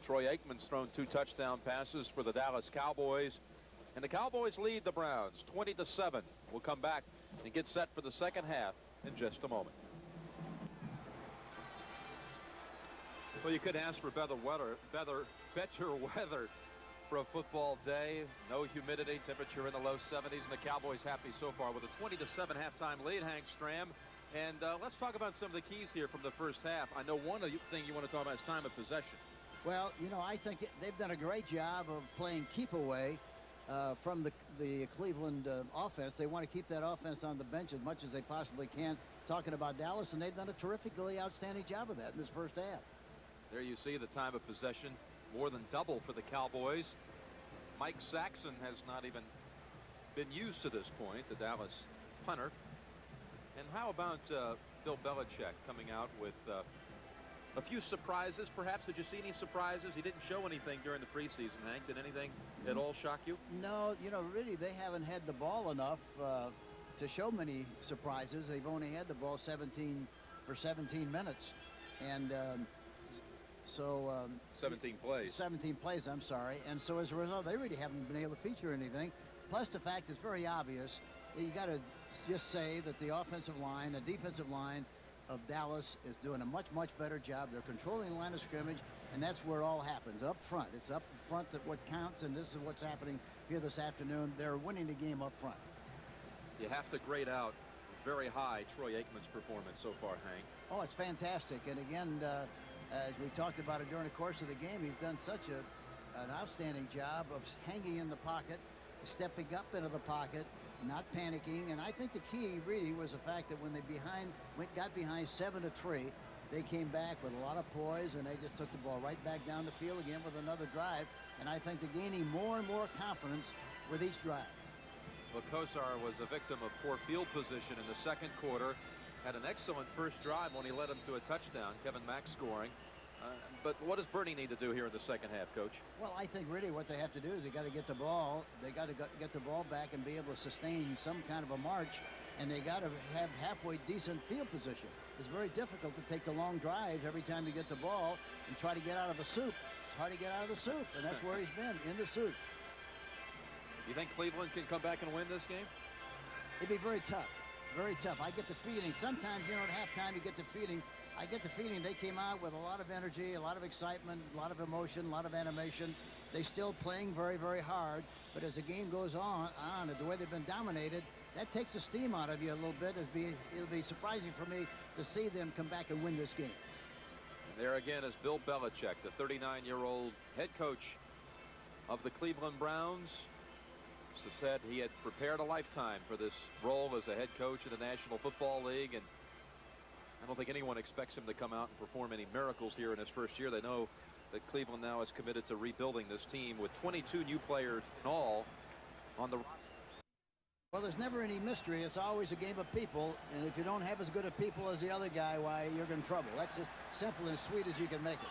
Troy Aikman's thrown 2 touchdown passes for the Dallas Cowboys. And the Cowboys lead the Browns 20-7. We'll come back and get set for the second half in just a moment. Well, you couldn't ask for better weather for a football day. No humidity, temperature in the low 70s, and the Cowboys happy so far with a 20-7 halftime lead. Hank Stram. And let's talk about some of the keys here from the first half. I know one thing you want to talk about is time of possession. Well, you know, I think they've done a great job of playing keep away from the Cleveland offense. They want to keep that offense on the bench as much as they possibly can. Talking about Dallas, and they've done a terrifically outstanding job of that in this first half. There you see the time of possession, more than double for the Cowboys. Mike Saxon has not even been used to this point, the Dallas punter. And how about Bill Belichick coming out with a few surprises, perhaps? Did you see any surprises? He didn't show anything during the preseason, Hank. Did anything at all shock you? No, you know, really, they haven't had the ball enough to show many surprises. They've only had the ball 17 minutes. And 17 plays. 17 plays, I'm sorry. And so as a result, they really haven't been able to feature anything. Plus the fact it's very obvious. You got to just say that the offensive line, the defensive line of Dallas is doing a much, much better job. They're controlling the line of scrimmage, and that's where it all happens, up front. It's up front that what counts, and this is what's happening here this afternoon. They're winning the game up front. You have to grade out very high Troy Aikman's performance so far, Hank. Oh, it's fantastic. And again, as we talked about it during the course of the game, he's done such an outstanding job of hanging in the pocket, stepping up into the pocket, not panicking. And I think the key really was the fact that when they got behind 7-3, they came back with a lot of poise, and they just took the ball right back down the field again with another drive. And I think they're gaining more and more confidence with each drive. Well, Kosar was a victim of poor field position in the second quarter. Had an excellent first drive when he led him to a touchdown. Kevin Mack scoring. But what does Bernie need to do here in the second half, Coach? Well, I think really what they have to do is they got to get the ball. They got to get the ball back and be able to sustain some kind of a march. And they got to have halfway decent field position. It's very difficult to take the long drives every time you get the ball and try to get out of the soup. It's hard to get out of the soup, and that's where he's been, in the soup. You think Cleveland can come back and win this game? It'd be very tough. Very tough. I get the feeling. Sometimes, you know, at halftime you get the feeling. I get the feeling they came out with a lot of energy, a lot of excitement, a lot of emotion, a lot of animation. They're still playing very, very hard. But as the game goes on, the way they've been dominated, that takes the steam out of you a little bit. It'll be surprising for me to see them come back and win this game. And there again is Bill Belichick, the 39-year-old head coach of the Cleveland Browns. Said he had prepared a lifetime for this role as a head coach in the National Football League, and I don't think anyone expects him to come out and perform any miracles here in his first year. They know that Cleveland now is committed to rebuilding this team with 22 new players in all on the roster. Well, there's never any mystery. It's always a game of people, and if you don't have as good of people as the other guy, why, you're in trouble. That's as simple and sweet as you can make it.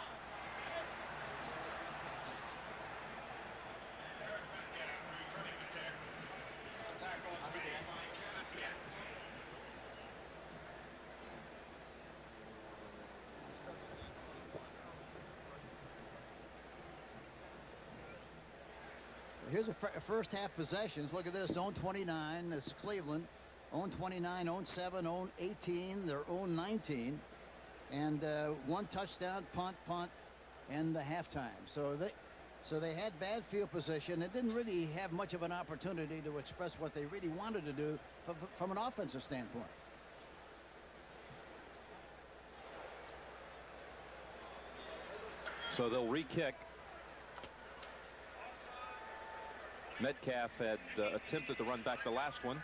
Here's a first half possessions. Look at this. Own 29. This is Cleveland. Own 29, own 7, own 18. They're own 19. And one touchdown, punt, and the halftime. So they had bad field position. They didn't really have much of an opportunity to express what they really wanted to do from an offensive standpoint. So they'll re-kick. Metcalf had attempted to run back the last one.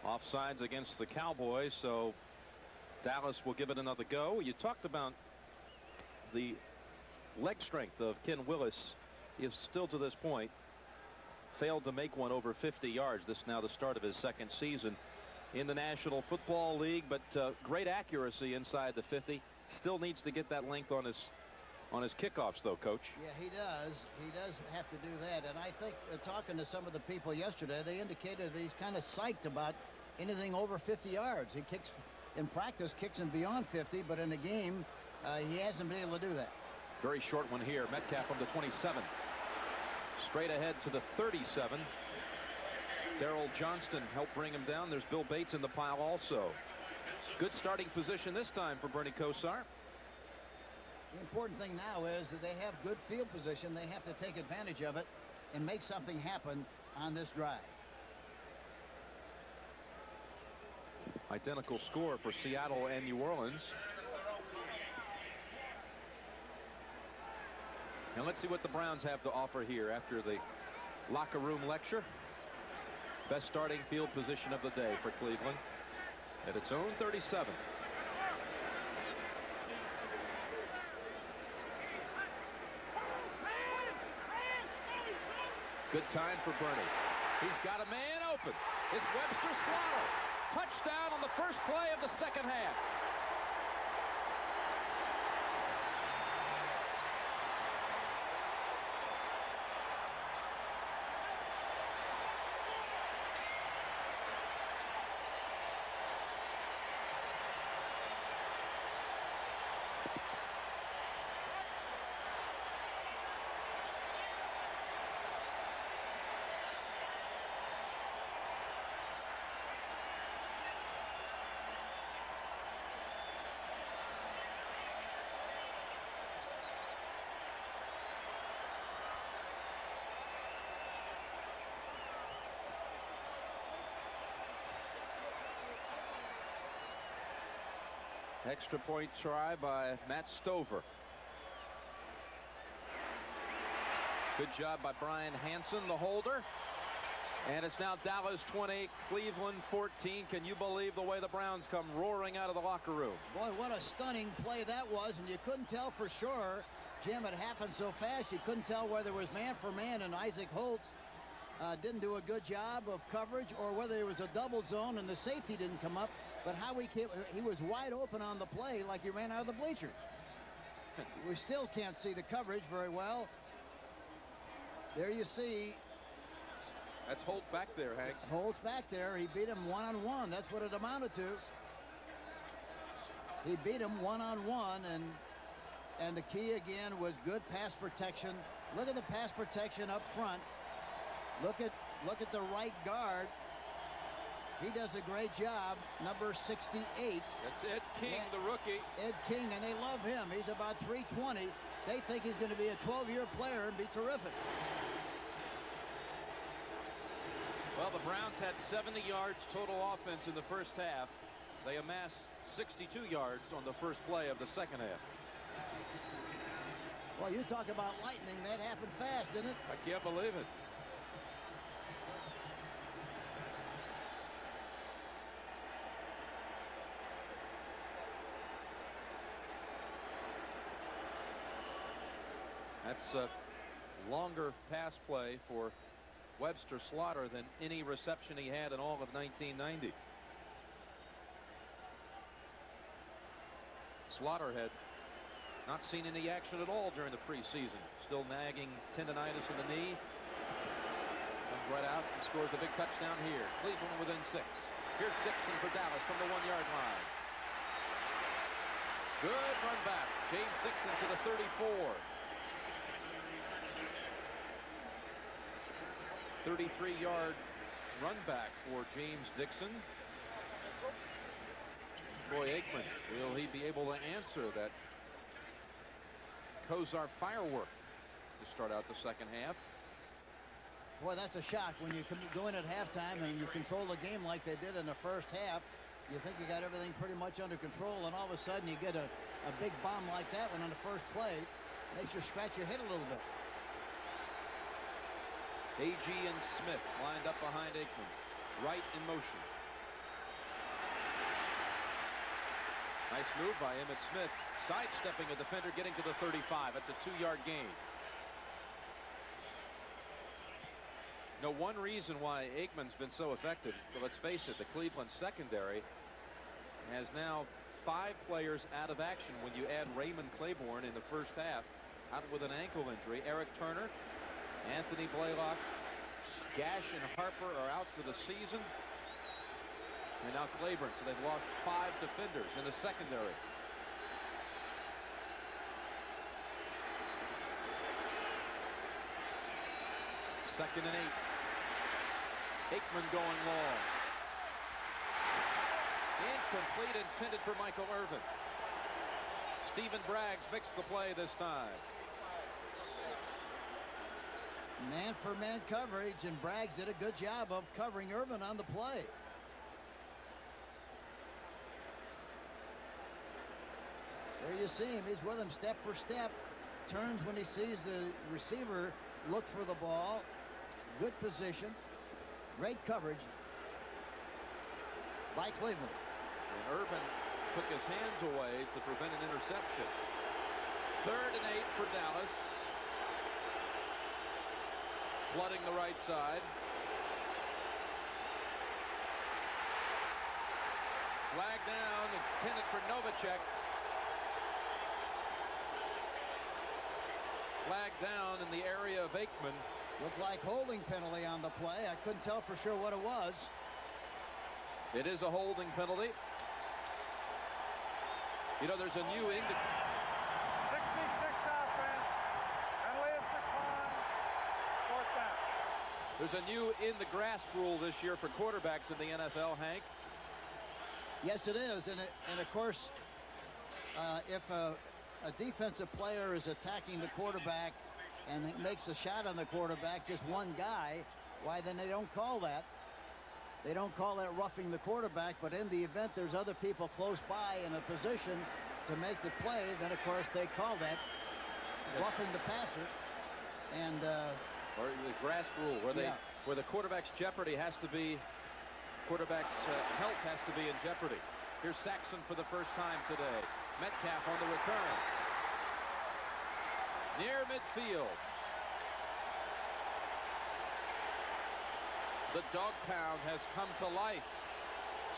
Offsides against the Cowboys, so Dallas will give it another go. You talked about the leg strength of Ken Willis. He is still to this point failed to make one over 50 yards. This now the start of his second season in the National Football League, but great accuracy inside the 50. Still needs to get that length on his kickoffs, though, Coach. Yeah, he does. He does have to do that. And I think talking to some of the people yesterday, they indicated that he's kind of psyched about anything over 50 yards. He kicks in practice, kicks him beyond 50, but in the game, He hasn't been able to do that. Very short one here. Metcalf from the 27. Straight ahead to the 37. Darrell Johnston helped bring him down. There's Bill Bates in the pile also. Good starting position this time for Bernie Kosar. The important thing now is that they have good field position. They have to take advantage of it and make something happen on this drive. Identical score for Seattle and New Orleans. And let's see what the Browns have to offer here after the locker room lecture. Best starting field position of the day for Cleveland at its own 37. Good time for Bernie. He's got a man open. It's Webster Slaughter. Touchdown on the first play of the second half. Extra point try by Matt Stover. Good job by Brian Hansen, the holder. And it's now Dallas 20, Cleveland 14. Can you believe the way the Browns come roaring out of the locker room? Boy, what a stunning play that was, and you couldn't tell for sure. Jim, it happened so fast you couldn't tell whether it was man for man and Isaac Holtz didn't do a good job of coverage, or whether it was a double zone and the safety didn't come up. But how he was wide open on the play, like he ran out of the bleachers. We still can't see the coverage very well. There you see. That's Holt back there, Hank. Holt's back there. He beat him one-on-one. That's what it amounted to. He beat him one-on-one, and the key again was good pass protection. Look at the pass protection up front. Look at the right guard. He does a great job, number 68. That's Ed King, the rookie. Ed King, and they love him. He's about 320. They think he's going to be a 12-year player and be terrific. Well, the Browns had 70 yards total offense in the first half. They amassed 62 yards on the first play of the second half. Well, you talk about lightning. That happened fast, didn't it? I can't believe it. That's a longer pass play for Webster Slaughter than any reception he had in all of 1990. Slaughter had not seen any action at all during the preseason. Still nagging tendonitis in the knee. Comes right out and scores a big touchdown here. Cleveland within 6. Here's Dixon for Dallas from the 1-yard line. Good run back. James Dixon to the 34. 33-yard run back for James Dixon. Troy Aikman, will he be able to answer that Kosar firework to start out the second half? Boy, that's a shock when you go in at halftime and you control the game like they did in the first half. You think you got everything pretty much under control, and all of a sudden you get a big bomb like that one on the first play. Makes you scratch your head a little bit. A.G. and Smith lined up behind Aikman. Right in motion. Nice move by Emmitt Smith. Sidestepping a defender, getting to the 35. That's a 2-yard gain. No, one reason why Aikman's been so effective, but let's face it, the Cleveland secondary has now 5 players out of action when you add Raymond Claiborne in the first half. Out with an ankle injury. Eric Turner, Anthony Blaylock, Gash and Harper are out for the season. And now Claiborne, so they've lost 5 defenders in the secondary. 2nd and 8. Aikman going long. Incomplete, intended for Michael Irvin. Stephen Braggs makes the play this time. Man-for-man coverage, and Braggs did a good job of covering Irvin on the play. There you see him. He's with him step for step. Turns when he sees the receiver look for the ball. Good position. Great coverage by Cleveland. And Irvin took his hands away to prevent an interception. 3rd and 8 for Dallas. Flooding the right side. Flag down, intended for Novacek. Flag down in the area of Aikman. Looked like holding penalty on the play. I couldn't tell for sure what it was. It is a holding penalty. You know, there's a new 66 offense. Penalty is declined. 4th down. There's a new in the grasp rule this year for quarterbacks in the NFL, Hank. Yes, it is. And of course, if a defensive player is attacking the quarterback and it makes a shot on the quarterback, just one guy, why then they don't call that. They don't call that roughing the quarterback, but in the event there's other people close by in a position to make the play, then of course they call that roughing the passer. And or the grasp rule, where the quarterback's jeopardy has to be, quarterback's health has to be in jeopardy. Here's Saxon for the first time today. Metcalf on the return. Near midfield. The dog pound has come to life.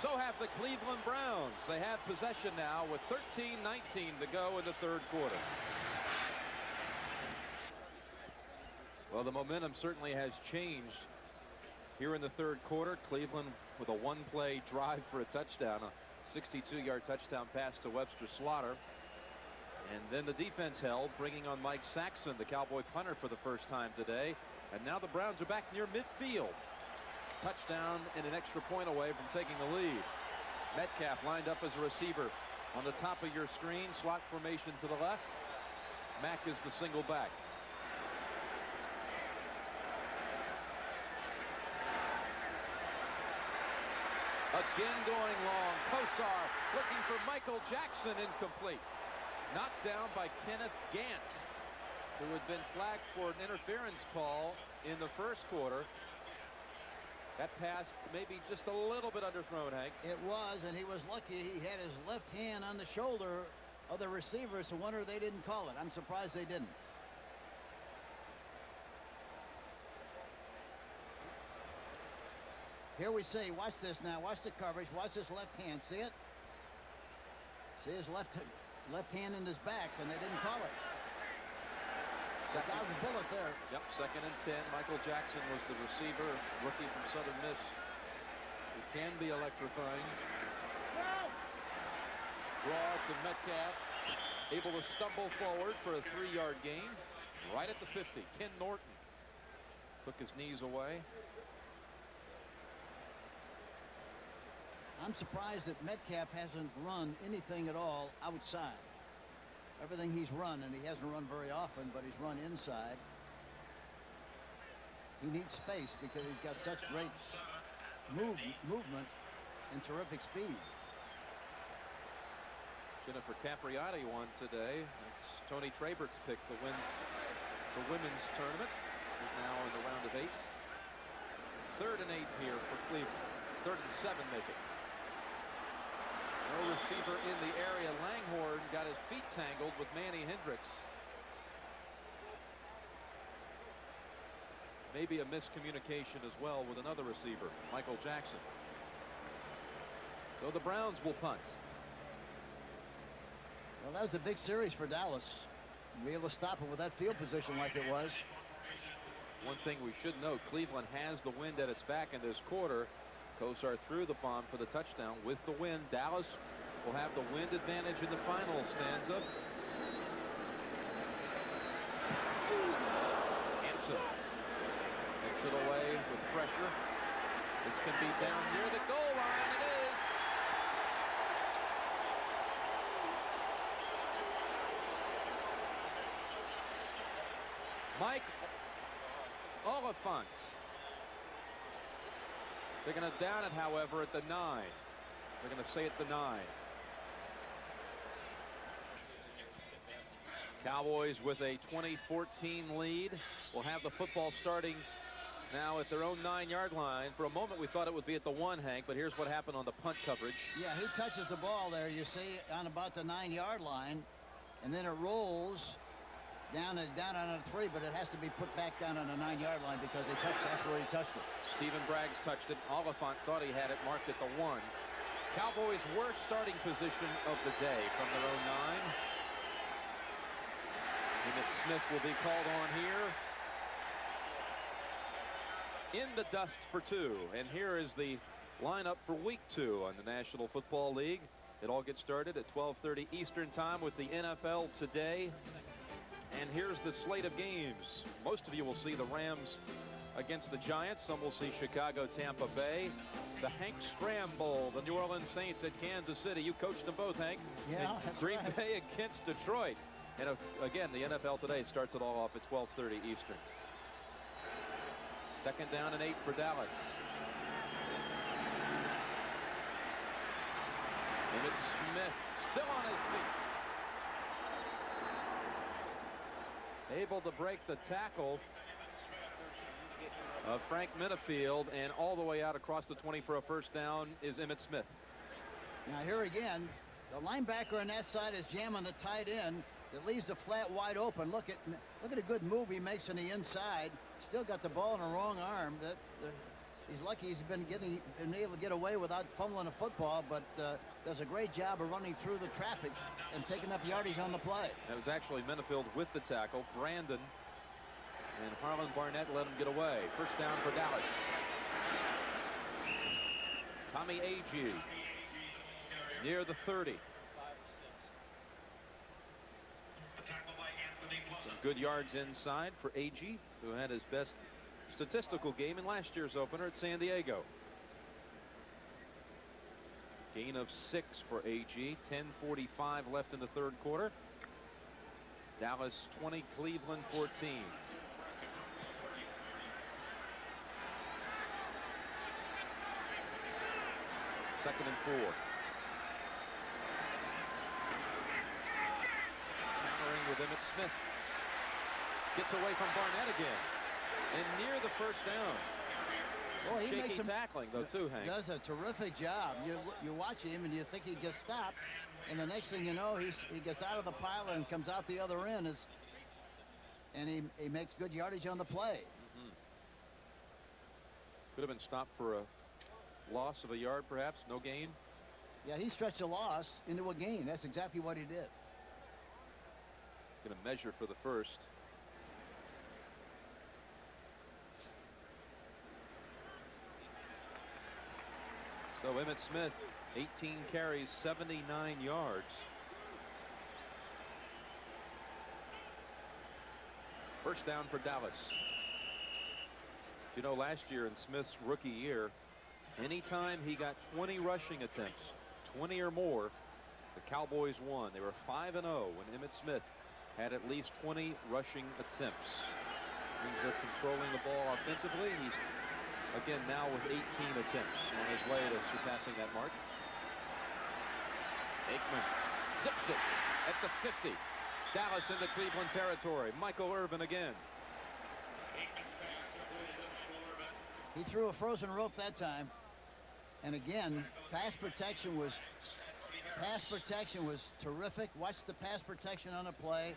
So have the Cleveland Browns. They have possession now with 13:19 to go in the 3rd quarter. Well, the momentum certainly has changed here in the 3rd quarter. Cleveland with a one-play drive for a touchdown, a 62-yard touchdown pass to Webster Slaughter. And then the defense held, bringing on Mike Saxon, the Cowboy punter, for the first time today. And now the Browns are back near midfield. Touchdown and an extra point away from taking the lead. Metcalf lined up as a receiver on the top of your screen. Slot formation to the left. Mack is the single back. Again going long. Kosar looking for Michael Jackson, incomplete. Knocked down by Kenneth Gant, who had been flagged for an interference call in the 1st quarter. That pass maybe just a little bit underthrown, Hank. it was, and he was lucky he had his left hand on the shoulder of the receiver, so wonder they didn't call it. I'm surprised they didn't. Here we see, watch this now, watch the coverage, watch his left hand, see it? See his left hand in his back, and they didn't call it. That was a bullet there. Yep, 2nd and 10. Michael Jackson was the receiver, rookie from Southern Miss. He can be electrifying. Draw to Metcalf, able to stumble forward for a 3-yard gain right at the 50. Ken Norton took his knees away. I'm surprised that Metcalf hasn't run anything at all outside. Everything he's run, and he hasn't run very often, but he's run inside. He needs space because he's got such great movement and terrific speed. Jennifer Capriati won today. That's Tony Trabert's pick to win the women's tournament. He's now in the round of 8. 3rd and 8 here for Cleveland. 3rd and 7 make it. No receiver in the area. Langhorne got his feet tangled with Manny Hendricks. Maybe a miscommunication as well with another receiver, Michael Jackson. So the Browns will punt. Well, that was a big series for Dallas. Be able to stop it with that field position like it was. One thing we should note, Cleveland has the wind at its back in this quarter. Kosar threw the bomb for the touchdown with the wind. Dallas will have the wind advantage in the final stanza. Hanson. And Bats it away with pressure. This can be down near the goal line. It is. Mike Oliphant. They're going to down it, however, at the 9. They're going to say at the 9. Cowboys with a 20-14 lead will have the football starting now at their own 9-yard line. For a moment, we thought it would be at the 1, Hank, but here's what happened on the punt coverage. Yeah, he touches the ball there, you see, on about the 9-yard line, and then it rolls down on a 3, but it has to be put back down on the 9-yard line because that's where he touched it. Stephen Braggs touched it. Oliphant thought he had it marked at the 1. Cowboys' worst starting position of the day from their own 9. Emmitt Smith will be called on here. In the dust for 2. And here is the lineup for week 2 on the National Football League. It all gets started at 12:30 Eastern time with the NFL Today. And here's the slate of games. Most of you will see the Rams against the Giants. Some will see Chicago, Tampa Bay. The Hank Scramble, the New Orleans Saints at Kansas City. You coached them both, Hank. Yeah, and that's Green right. Bay against Detroit. And again, the NFL Today starts it all off at 12:30 Eastern. 2nd down and 8 for Dallas. Emmitt Smith still on his feet. Able to break the tackle of Frank Minifield, and all the way out across the 20 for a first down is Emmitt Smith. Now here again, the linebacker on that side is jamming the tight end. That leaves the flat wide open. Look at a good move he makes on the inside. Still got the ball in the wrong arm. He's lucky he's been able to get away without fumbling a football, but does a great job of running through the traffic and picking up yardage on the play. That was actually Minifield with the tackle. Brandon and Harlan Barnett let him get away. First down for Dallas. Tommy Agee near the 30. Some good yards inside for Agee, who had his best statistical game in last year's opener at San Diego. Gain of 6 for Agee. 10:45 left in the 3rd quarter. Dallas 20, Cleveland 14. Second and 4. Countering with Emmitt Smith. Gets away from Barnett again. And near the first down. Boy, he Shaky makes some, tackling, though, too, Hank. Does a terrific job. You watch him and you think he just stopped, and the next thing you know, he gets out of the pile and comes out the other end, and he makes good yardage on the play. Could have been stopped for a loss of a yard, perhaps. No gain. Yeah, he stretched a loss into a gain. That's exactly what he did. Going to measure for the first. So Emmitt Smith, 18 carries, 79 yards. First down for Dallas. You know, last year in Smith's rookie year, anytime he got 20 rushing attempts, 20 or more, the Cowboys won. They were 5-0 when Emmitt Smith had at least 20 rushing attempts. Means they're controlling the ball offensively. He's again now with 18 attempts on his way to surpassing that mark. Aikman zips it at the 50. Dallas into Cleveland territory. Michael Irvin again. He threw a frozen rope that time, and again, pass protection was terrific. Watch the pass protection on a play.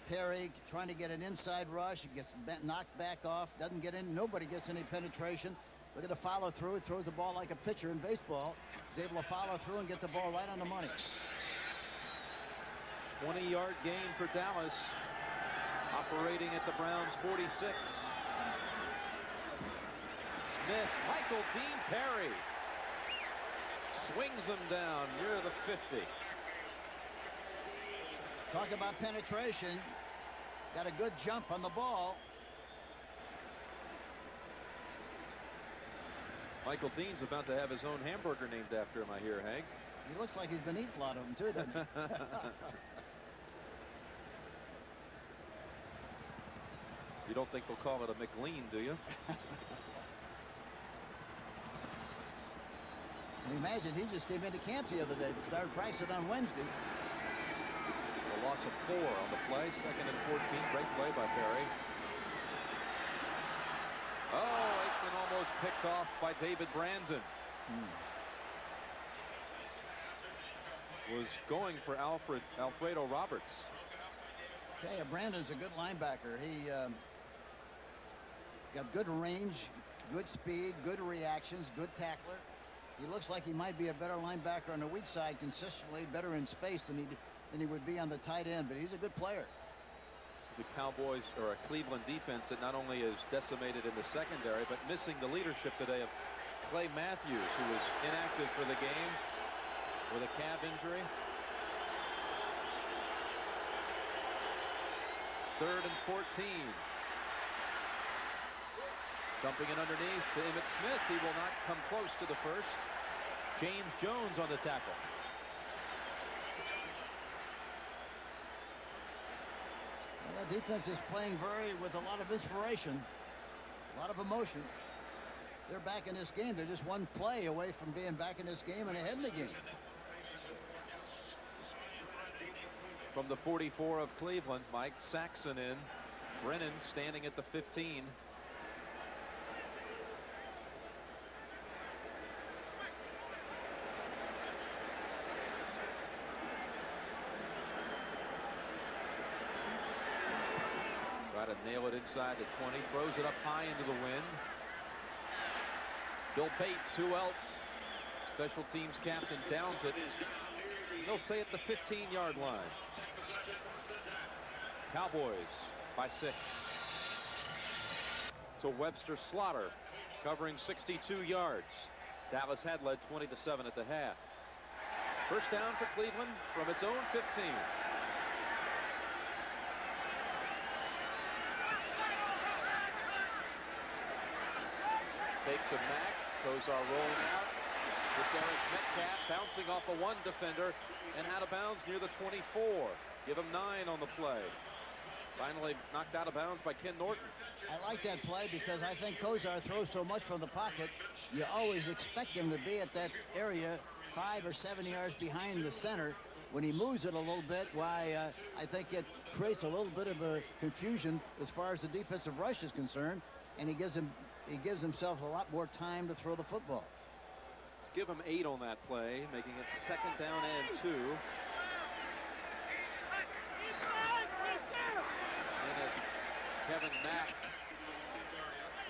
Perry trying to get an inside rush. He gets knocked back off. Doesn't get in. Nobody gets any penetration. Look at the follow through. He throws the ball like a pitcher in baseball. He's able to follow through and get the ball right on the money. 20-yard gain for Dallas. Operating at the Browns 46. Smith, Michael Dean Perry swings him down near the 50. Talk about penetration. Got a good jump on the ball. Michael Dean's about to have his own hamburger named after him, I hear, Hank. He looks like he's been eating a lot of them, too, doesn't he? You don't think they'll call it a McLean, do you? And imagine he just came into camp the other day, started practicing on Wednesday. A loss of 4 on the play. 2nd and 14. Great play by Perry. Oh, Aikman almost picked off by David Brandon. Was going for Alfredo Roberts. Okay, Brandon's a good linebacker. He got good range, good speed, good reactions, good tackler. He looks like he might be a better linebacker on the weak side consistently, better in space than he would be on the tight end, but he's a good player. The Cowboys, or a Cleveland defense that not only is decimated in the secondary, but missing the leadership today of Clay Matthews, who was inactive for the game with a calf injury. 3rd and 14. Jumping in underneath to Emmitt Smith. He will not come close to the first. James Jones on the tackle. Well, the defense is playing with a lot of inspiration, a lot of emotion. They're back in this game. They're just one play away from being back in this game and ahead in the game. From the 44 of Cleveland, Mike Saxon in. Brennan standing at the 15. Try to nail it inside the 20. Throws it up high into the wind. Bill Bates, who else? Special teams captain, downs it. They'll say at the 15-yard line. Cowboys by 6. So Webster Slaughter covering 62 yards. Dallas had led 20-7 at the half. First down for Cleveland from its own 15. Take to Mack. Kosar rolling out. It's Eric Metcalf bouncing off a 1 defender and out of bounds near the 24. Give him 9 on the play. Finally knocked out of bounds by Ken Norton. I like that play because I think Kosar throws so much from the pocket. You always expect him to be at that area 5 or 7 yards behind the center. When he moves it a little bit, I think it creates a little bit of a confusion as far as the defensive rush is concerned, and he gives himself a lot more time to throw the football. Let's give him 8 on that play, making it 2nd down and 2. Kevin Mack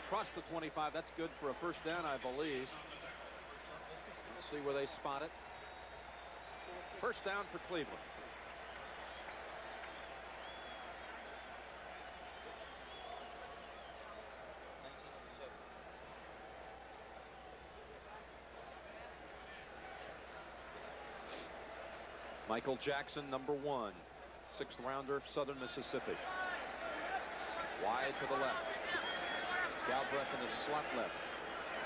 across the 25. That's good for a first down, I believe. Let's see where they spot it. First down for Cleveland. Michael Jackson, number 1, 6th rounder, Southern Mississippi. Wide to the left. Galbraith in the slot left.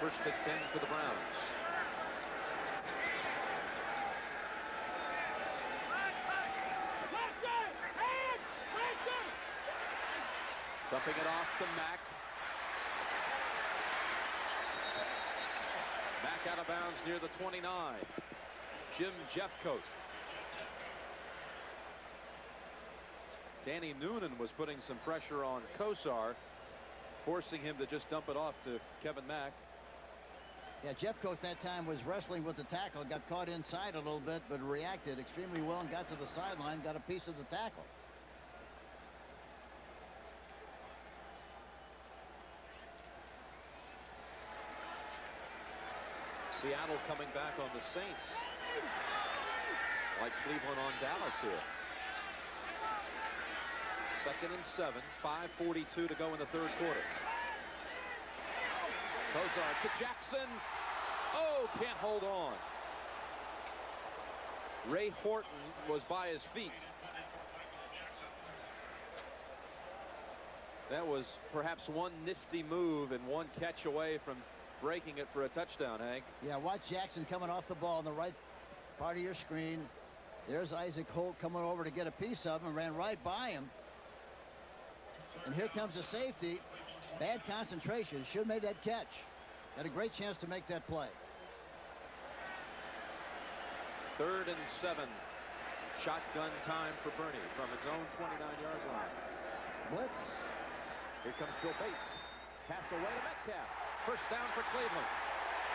1st and 10 for the Browns. Dumping it off to Mack. Mack out of bounds near the 29. Jim Jeffcoat. Danny Noonan was putting some pressure on Kosar, forcing him to just dump it off to Kevin Mack. Yeah, Jeffcoat that time was wrestling with the tackle, got caught inside a little bit, but reacted extremely well and got to the sideline, got a piece of the tackle. Seattle coming back on the Saints, like Cleveland on Dallas here. 2nd and 7, 5:42 to go in the 3rd quarter. Kosar to Jackson. Oh, can't hold on. Ray Horton was by his feet. That was perhaps one nifty move and one catch away from breaking it for a touchdown, Hank. Yeah, watch Jackson coming off the ball on the right part of your screen. There's Isaac Holt coming over to get a piece of him and ran right by him. And here comes the safety. Bad concentration. Should have made that catch. Had a great chance to make that play. 3rd and 7. Shotgun time for Bernie from his own 29-yard line. Blitz. Here comes Bill Bates. Pass away to Metcalf. First down for Cleveland.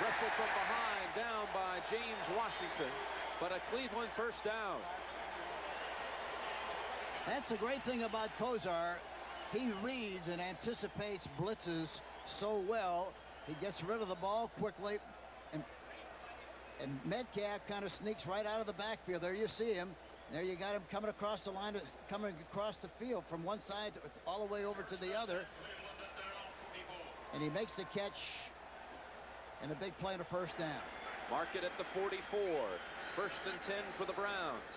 Wrestled from behind, down by James Washington. But a Cleveland first down. That's the great thing about Kozar. He reads and anticipates blitzes so well. He gets rid of the ball quickly. And Metcalf kind of sneaks right out of the backfield. There you see him. There you got him coming across the line, coming across the field from one side all the way over to the other. And he makes the catch and a big play and a first down. Mark it at the 44. 1st and 10 for the Browns.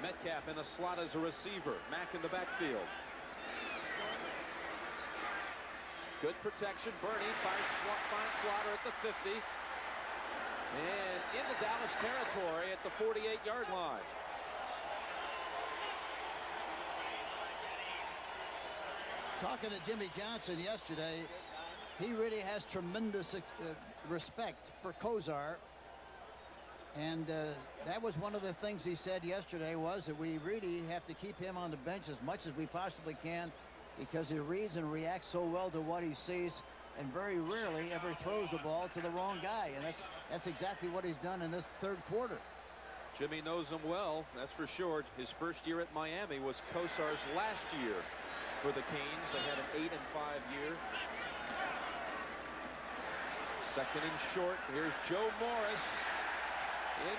Metcalf in the slot as a receiver. Mack in the backfield. Good protection. Bernie finds Slaughter at the 50. And into Dallas territory at the 48-yard line. Talking to Jimmy Johnson yesterday, he really has tremendous respect for Kozar. And that was one of the things he said yesterday, was that we really have to keep him on the bench as much as we possibly can, because he reads and reacts so well to what he sees, and very rarely ever throws the ball to the wrong guy. And that's exactly what he's done in this 3rd quarter. Jimmy knows him well, that's for sure. His first year at Miami was Kosar's last year for the Canes. They had an 8-5 year. 2nd and short. Here's Joe Morris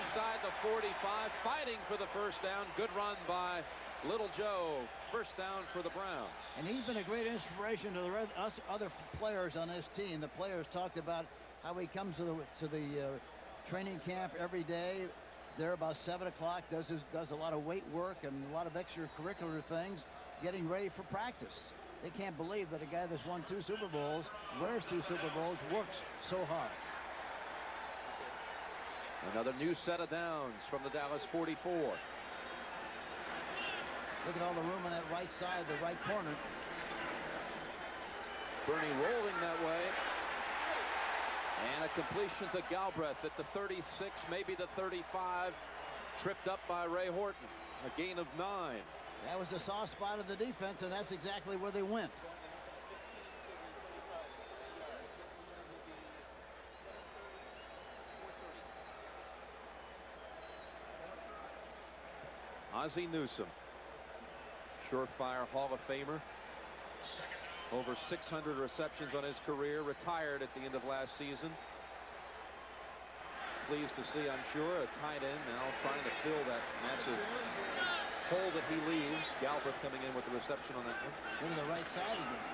inside the 45, fighting for the first down. Good run by Little Joe. First down for the Browns. And he's been a great inspiration to us other players on this team. The players talked about how he comes to the training camp every day. There about 7 o'clock, does a lot of weight work and a lot of extracurricular things, getting ready for practice. They can't believe that a guy that's won 2 Super Bowls, wears 2 Super Bowls, works so hard. Another new set of downs from the Dallas 44. Look at all the room on that right side, the right corner. Bernie rolling that way. And a completion to Galbraith at the 36, maybe the 35. Tripped up by Ray Horton. A gain of 9. That was the soft spot of the defense, and that's exactly where they went. Ozzie Newsome, surefire Hall of Famer. Over 600 receptions on his career. Retired at the end of last season. Pleased to see, I'm sure, a tight end now trying to fill that massive hole that he leaves. Galbraith coming in with the reception on that one. Go to the right side again.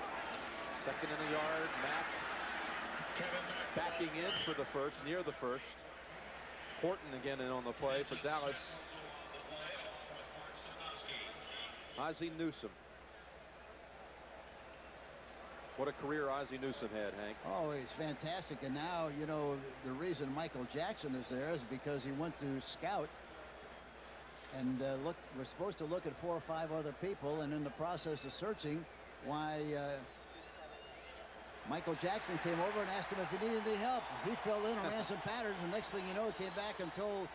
2nd and a yard. Mack backing in for the first, near the first. Horton again in on the play for Dallas. Ozzie Newsome. What a career Ozzie Newsome had, Hank. Oh, he's fantastic. And now, you know, the reason Michael Jackson is there is because he went to scout and we're supposed to look at 4 or 5 other people, and in the process of searching, why Michael Jackson came over and asked him if he needed any help. He filled in and ran some patterns, and next thing you know, he came back and told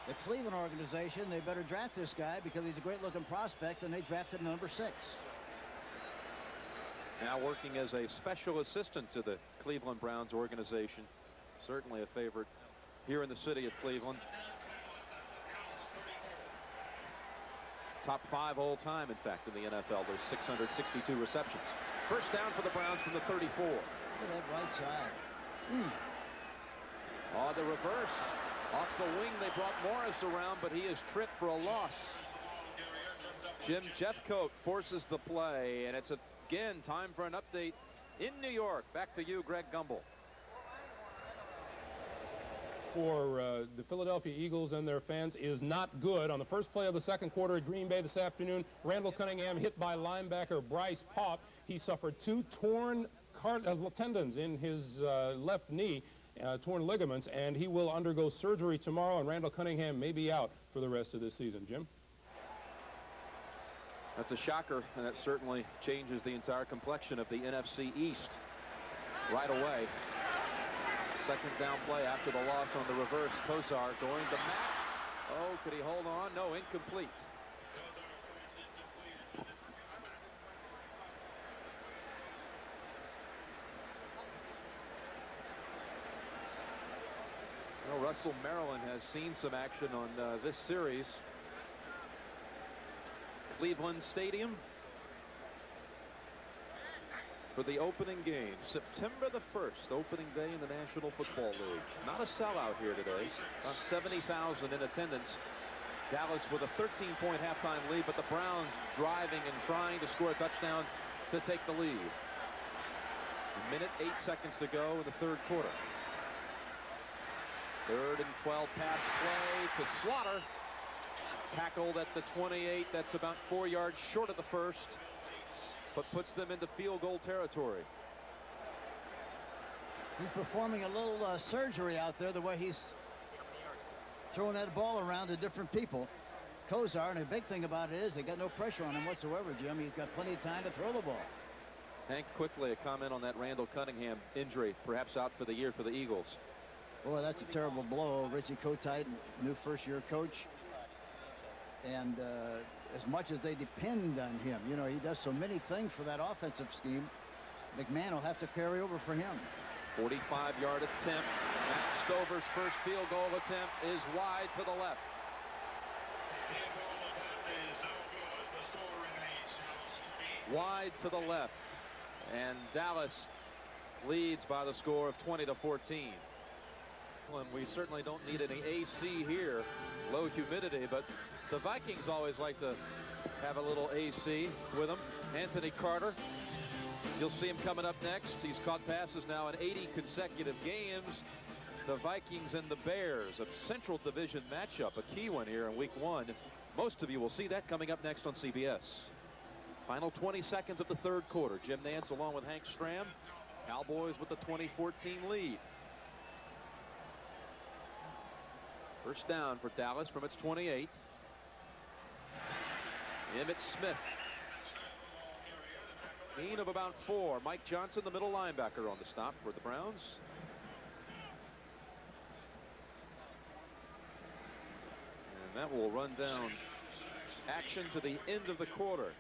the Cleveland organization they better draft this guy because he's a great-looking prospect, and they drafted him number 6. Now working as a special assistant to the Cleveland Browns organization. Certainly a favorite here in the city of Cleveland. Top 5 all time, in fact, in the NFL. There's 662 receptions. First down for the Browns from the 34. Look at that right side. Oh, the reverse. Off the wing, they brought Morris around, but he is tripped for a loss. Jim Jeffcoat forces the play, and it's again time for an update in New York. Back to you, Greg Gumbel. For the Philadelphia Eagles and their fans is not good. On the first play of the 2nd quarter at Green Bay this afternoon, Randall Cunningham hit by linebacker Bryce Paup. He suffered 2 torn tendons in his left knee, torn ligaments, and he will undergo surgery tomorrow, and Randall Cunningham may be out for the rest of this season. Jim? That's a shocker, and that certainly changes the entire complexion of the NFC East right away. Second down play after the loss on the reverse. Kozar going to Matt. Oh, could he hold on? No, incomplete. Well, Russell, Maryland has seen some action on this series. Cleveland Stadium for the opening game, September the 1st, opening day in the National Football League. Not a sellout here today. About 70,000 in attendance. Dallas with a 13-point halftime lead, but the Browns driving and trying to score a touchdown to take the lead. A minute, 8 seconds to go in the third quarter. 3rd and 12 pass play to Slaughter. Tackled at the 28. That's about 4 yards short of the first, but puts them into field goal territory. He's performing a little surgery out there, the way he's throwing that ball around to different people. Kozar, and the big thing about it is they got no pressure on him whatsoever, Jim. He's got plenty of time to throw the ball. Hank, quickly a comment on that Randall Cunningham injury, perhaps out for the year for the Eagles. Boy, that's a terrible blow. Richie Kotite, new first-year coach. And as much as they depend on him, you know, he does so many things for that offensive scheme. McMahon will have to carry over for him. 45-yard attempt. Matt Stover's first field goal attempt is wide to the left. Wide to the left. And Dallas leads by the score of 20-14. And we certainly don't need any AC here. Low humidity, but the Vikings always like to have a little AC with them. Anthony Carter, you'll see him coming up next. He's caught passes now in 80 consecutive games. The Vikings and the Bears, a Central Division matchup, a key one here in week 1. Most of you will see that coming up next on CBS. Final 20 seconds of the third quarter. Jim Nance along with Hank Stram. Cowboys with the 2014 lead. First down for Dallas from its 28. Emmitt Smith. Gain of about 4. Mike Johnson, the middle linebacker, on the stop for the Browns. And that will run down action to the end of the quarter.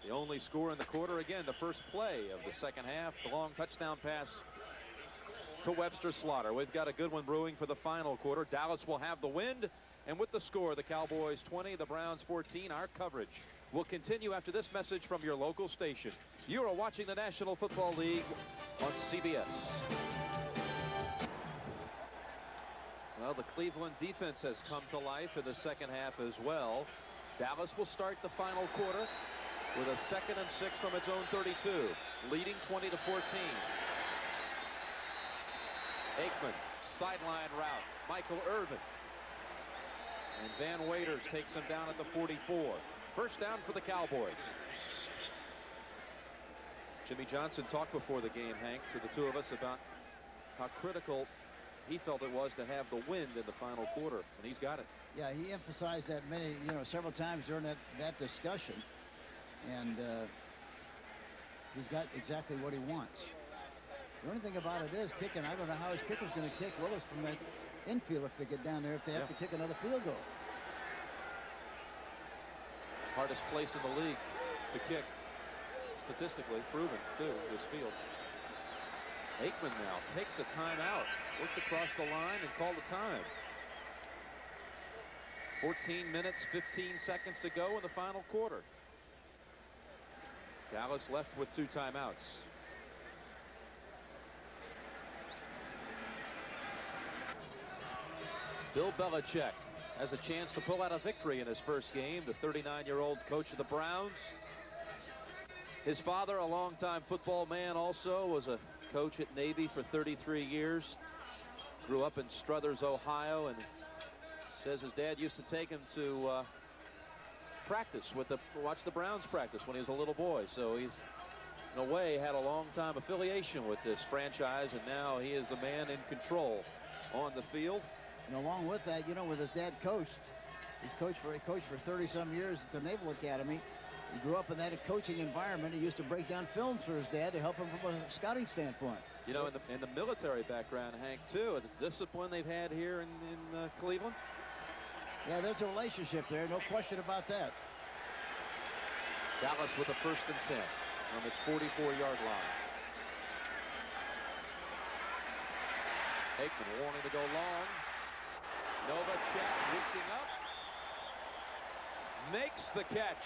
The only score in the quarter, again, the first play of the second half. The long touchdown pass to Webster Slaughter. We've got a good one brewing for the final quarter. Dallas will have the wind, and with the score, the Cowboys 20, the Browns 14. Our coverage will continue after this message from your local station. You are watching the National Football League on CBS. Well, the Cleveland defense has come to life in the second half as well. Dallas will start the final quarter with a 2nd and 6 from its own 32, leading 20-14. Aikman, sideline route. Michael Irvin. And Van Waiters takes him down at the 44. First down for the Cowboys. Jimmy Johnson talked before the game, Hank, to the two of us about how critical he felt it was to have the wind in the final quarter, and he's got it. Yeah, he emphasized that several times during that discussion, and he's got exactly what he wants. The only thing about it is kicking. I don't know how his kicker's going to kick Willis from that infield if they get down there, if they have to kick another field goal. Hardest place in the league to kick, statistically proven, too, this field. Aikman now takes a timeout, looked across the line and called a time. 14 minutes, 15 seconds to go in the final quarter. Dallas left with 2 timeouts. Bill Belichick has a chance to pull out a victory in his first game. The 39-year-old coach of the Browns. His father, a longtime football man, also was a coach at Navy for 33 years. Grew up in Struthers, Ohio, and says his dad used to take him to practice watch the Browns practice when he was a little boy. So he's in a way, had a long-time affiliation with this franchise, and now he is the man in control on the field. And along with that, you know, with his dad coached, he coached for 30-some years at the Naval Academy. He grew up in that coaching environment. He used to break down films for his dad to help him from a scouting standpoint. You know, in the military background, Hank, too, the discipline they've had here in Cleveland. Yeah, there's a relationship there, no question about that. Dallas with a 1st and 10 from its 44-yard line. Aikman wanting to go long. Novacek reaching up. Makes the catch.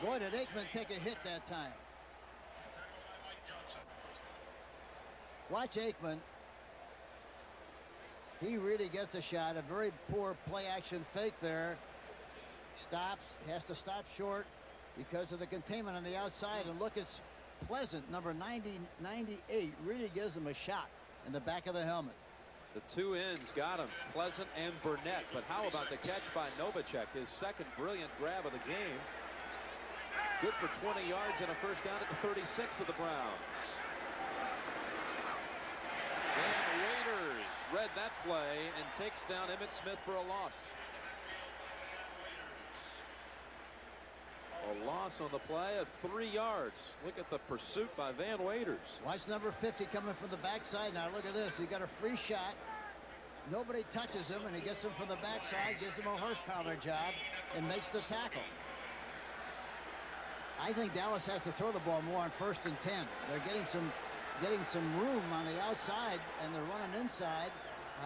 Boy, did Aikman take a hit that time. Watch Aikman. He really gets a shot. A very poor play-action fake there. Stops, has to stop short because of the containment on the outside. And look, it's Pleasant, number 98, really gives him a shot in the back of the helmet. The two ends got him, Pleasant and Burnett. But how about the catch by Novacek, his second brilliant grab of the game? Good for 20 yards and a first down at the 36 of the Browns. Dan Waiters read that play and takes down Emmitt Smith for a loss. A loss on the play of 3 yards. Look at the pursuit by Van Waiters. Watch number 50 coming from the backside. Now look at this. He got a free shot. Nobody touches him, and he gets him from the backside, gives him a horse collar job, and makes the tackle. I think Dallas has to throw the ball more on 1st and 10. They're getting some room on the outside, and they're running inside.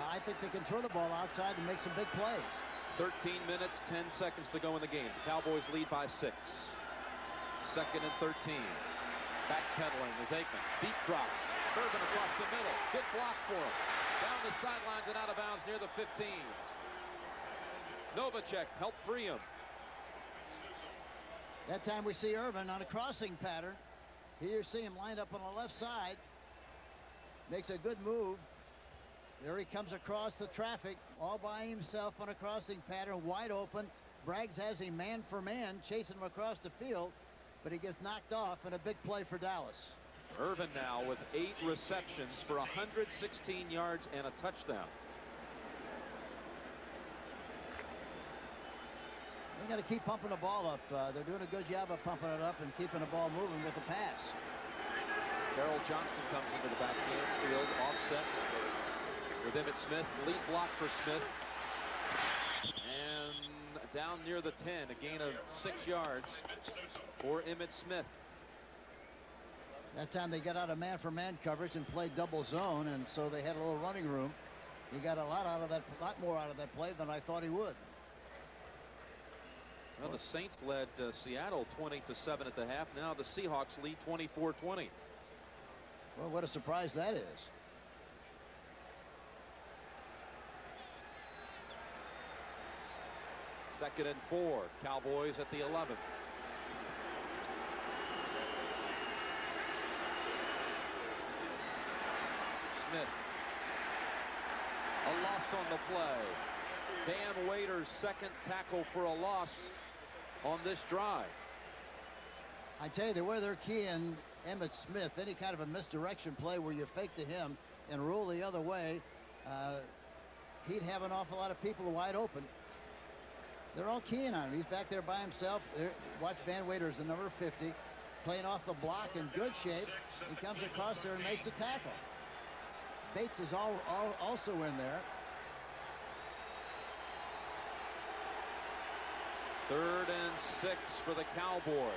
I think they can throw the ball outside and make some big plays. 13 minutes, 10 seconds to go in the game. The Cowboys lead by 6. 2nd and 13. Backpedaling is Aikman. Deep drop. Urban across the middle. Good block for him. Down the sidelines and out of bounds near the 15. Novacek helped free him. That time we see Irvin on a crossing pattern. Here you see him lined up on the left side. Makes a good move. There he comes across the traffic all by himself on a crossing pattern, wide open. Braggs has him man for man, chasing him across the field, but he gets knocked off in a big play for Dallas. Irvin now with 8 receptions for 116 yards and a touchdown. They got to keep pumping the ball up. They're doing a good job of pumping it up and keeping the ball moving with the pass. Terrell Johnston comes into the backfield, offset with Emmitt Smith. Lead block for Smith. And down near the 10, a gain of 6 yards for Emmitt Smith. That time they got out of man-for-man coverage and played double zone, and so they had a little running room. He got a lot more out of that play than I thought he would. Well, the Saints led Seattle 20-7 at the half. Now the Seahawks lead 24-20. Well, what a surprise that is. Second and 4. Cowboys at the 11. Smith. A loss on the play. Dan Waiters' second tackle for a loss on this drive. I tell you, the way they're keying Emmitt Smith, any kind of a misdirection play where you fake to him and roll the other way, he'd have an awful lot of people wide open. They're all keying on him. He's back there by himself. Watch Van Waiters, the number 50, playing off the block in good shape. He comes across there and makes the tackle. Bates is also in there. 3rd and 6 for the Cowboys.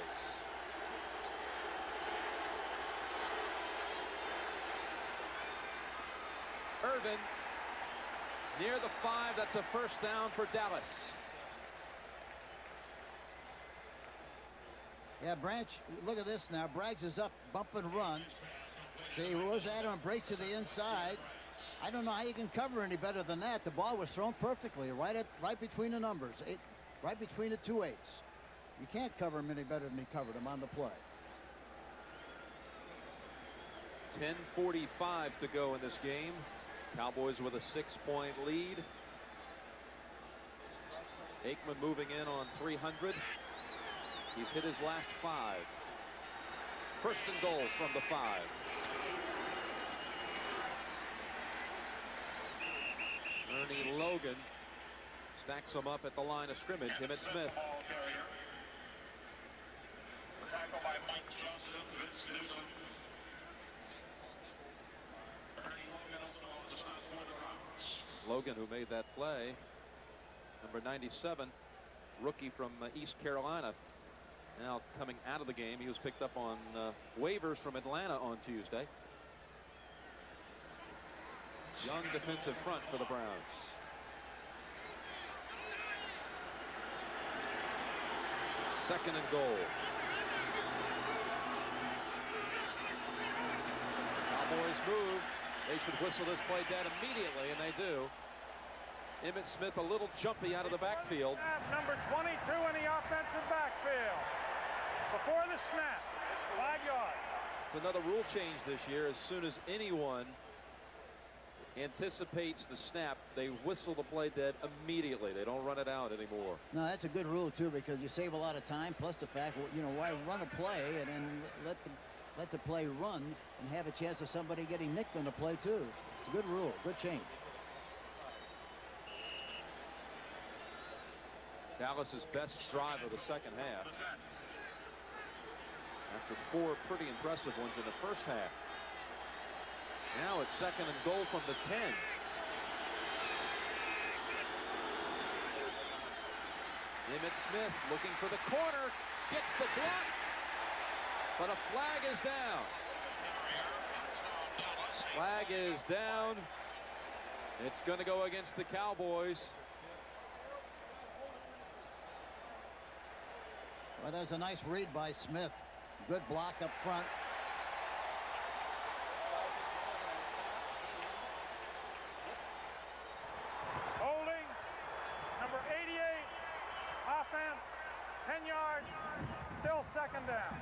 Irvin near the 5. That's a first down for Dallas. Yeah, Branch, look at this now. Braggs is up, bump and run. See, where's Adam? Breaks to the inside. I don't know how you can cover any better than that. The ball was thrown perfectly, right between the numbers, right between the 2 8s. You can't cover him any better than he covered him on the play. 10:45 to go in this game. Cowboys with a 6-point lead. Aikman moving in on 300. He's hit his last 5. First and goal from the 5. Ernie Logan stacks them up at the line of scrimmage. Emmitt Smith. Logan, who made that play, number 97, rookie from East Carolina. Now coming out of the game, he was picked up on waivers from Atlanta on Tuesday. Young defensive front for the Browns. Second and goal. Cowboys move. They should whistle this play dead immediately, and they do. Emmitt Smith a little jumpy out of the backfield. Number 22 in the offensive backfield. Before the snap, 5 yards. It's another rule change this year. As soon as anyone anticipates the snap, they whistle the play dead immediately. They don't run it out anymore. No, that's a good rule too, because you save a lot of time. Plus the fact, you know, why run a play and then let the play run and have a chance of somebody getting nicked on the play too. It's a good rule, good change. Dallas's best drive of the second half, after 4 pretty impressive ones in the first half. Now it's second and goal from the 10. Emmitt Smith looking for the corner, gets the block, but a flag is down. Flag is down. It's going to go against the Cowboys. Well, there's a nice read by Smith. Good block up front. Holding. Number 88. Offense. 10 yards. Still second down.